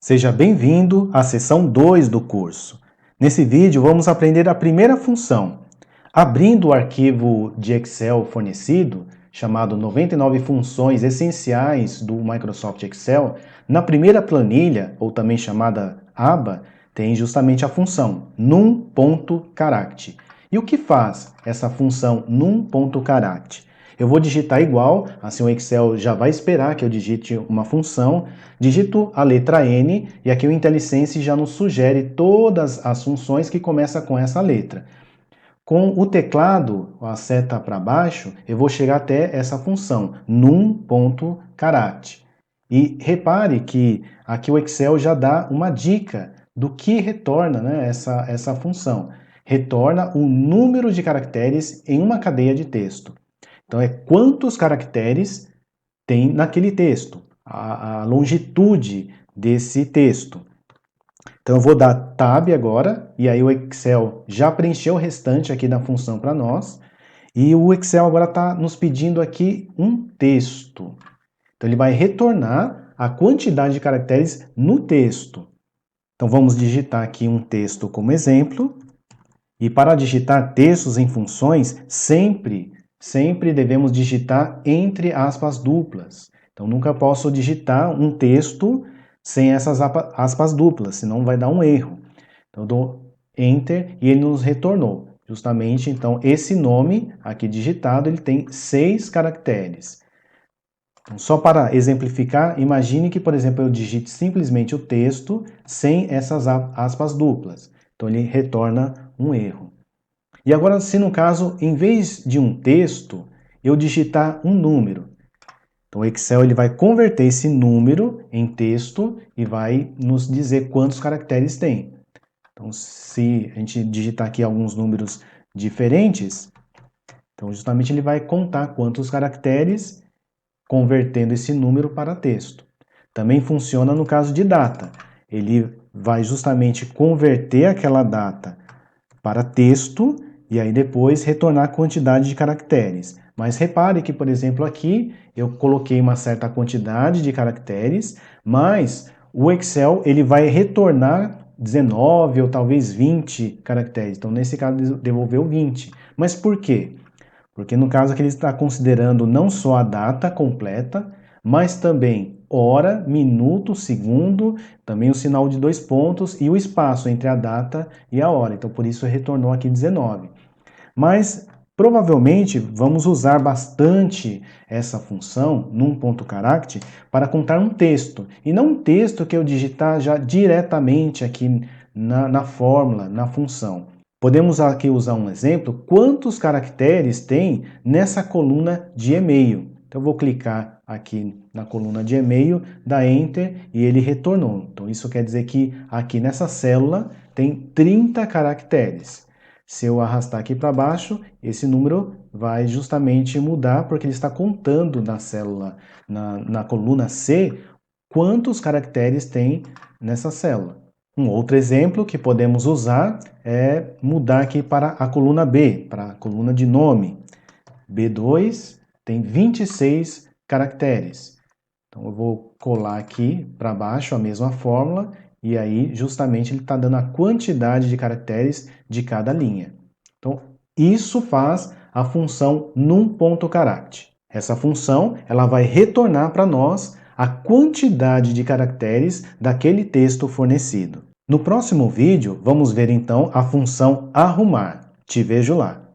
Seja bem-vindo à seção 2 do curso. Nesse vídeo vamos aprender a primeira função. Abrindo o arquivo de Excel fornecido, chamado 99 funções essenciais do Microsoft Excel, na primeira planilha, ou também chamada aba, tem justamente a função num.charact. E o que faz essa função num.charact? Eu vou digitar igual, assim o Excel já vai esperar que eu digite uma função, digito a letra N e aqui o IntelliSense já nos sugere todas as funções que começam com essa letra. Com o teclado, a seta para baixo, eu vou chegar até essa função, num.charact. E repare que aqui o Excel já dá uma dica do que retorna, né, essa função. Retorna o número de caracteres em uma cadeia de texto. Então, é quantos caracteres tem naquele texto, a longitude desse texto. Então, eu vou dar Tab agora, e aí o Excel já preencheu o restante aqui da função para nós, e o Excel agora está nos pedindo aqui um texto. Então, ele vai retornar a quantidade de caracteres no texto. Então, vamos digitar aqui um texto como exemplo, e para digitar textos em funções, sempre devemos digitar entre aspas duplas. Então, nunca posso digitar um texto sem essas aspas duplas, senão vai dar um erro. Então, eu dou Enter e ele nos retornou. Justamente, então, esse nome aqui digitado, ele tem 6 caracteres. Então, só para exemplificar, imagine que, por exemplo, eu digite simplesmente o texto sem essas aspas duplas. Então, ele retorna um erro. E agora, se no caso, em vez de um texto, eu digitar um número. Então, o Excel ele vai converter esse número em texto e vai nos dizer quantos caracteres tem. Então, se a gente digitar aqui alguns números diferentes, então justamente ele vai contar quantos caracteres, convertendo esse número para texto. Também funciona no caso de data. Ele vai justamente converter aquela data para texto e aí depois retornar a quantidade de caracteres. Mas repare que, por exemplo, aqui eu coloquei uma certa quantidade de caracteres, mas o Excel ele vai retornar 19 ou talvez 20 caracteres. Então, nesse caso, devolveu 20. Mas por quê? Porque no caso aqui ele está considerando não só a data completa, mas também hora, minuto, segundo, também o sinal de 2 pontos e o espaço entre a data e a hora. Então por isso retornou aqui 19. Mas provavelmente vamos usar bastante essa função num.charact para contar um texto. E não um texto que eu digitar já diretamente aqui na fórmula, na função. Podemos aqui usar um exemplo, quantos caracteres tem nessa coluna de e-mail. Então eu vou clicar aqui na coluna de e-mail, dar Enter e ele retornou. Então isso quer dizer que aqui nessa célula tem 30 caracteres. Se eu arrastar aqui para baixo, esse número vai justamente mudar porque ele está contando na célula, na coluna C, quantos caracteres tem nessa célula. Um outro exemplo que podemos usar é mudar aqui para a coluna B, para a coluna de nome. B2 tem 26 caracteres. Então eu vou colar aqui para baixo a mesma fórmula e aí justamente ele está dando a quantidade de caracteres de cada linha. Então isso faz a função num.charact. Essa função ela vai retornar para nós a quantidade de caracteres daquele texto fornecido. No próximo vídeo, vamos ver então a função arrumar. Te vejo lá!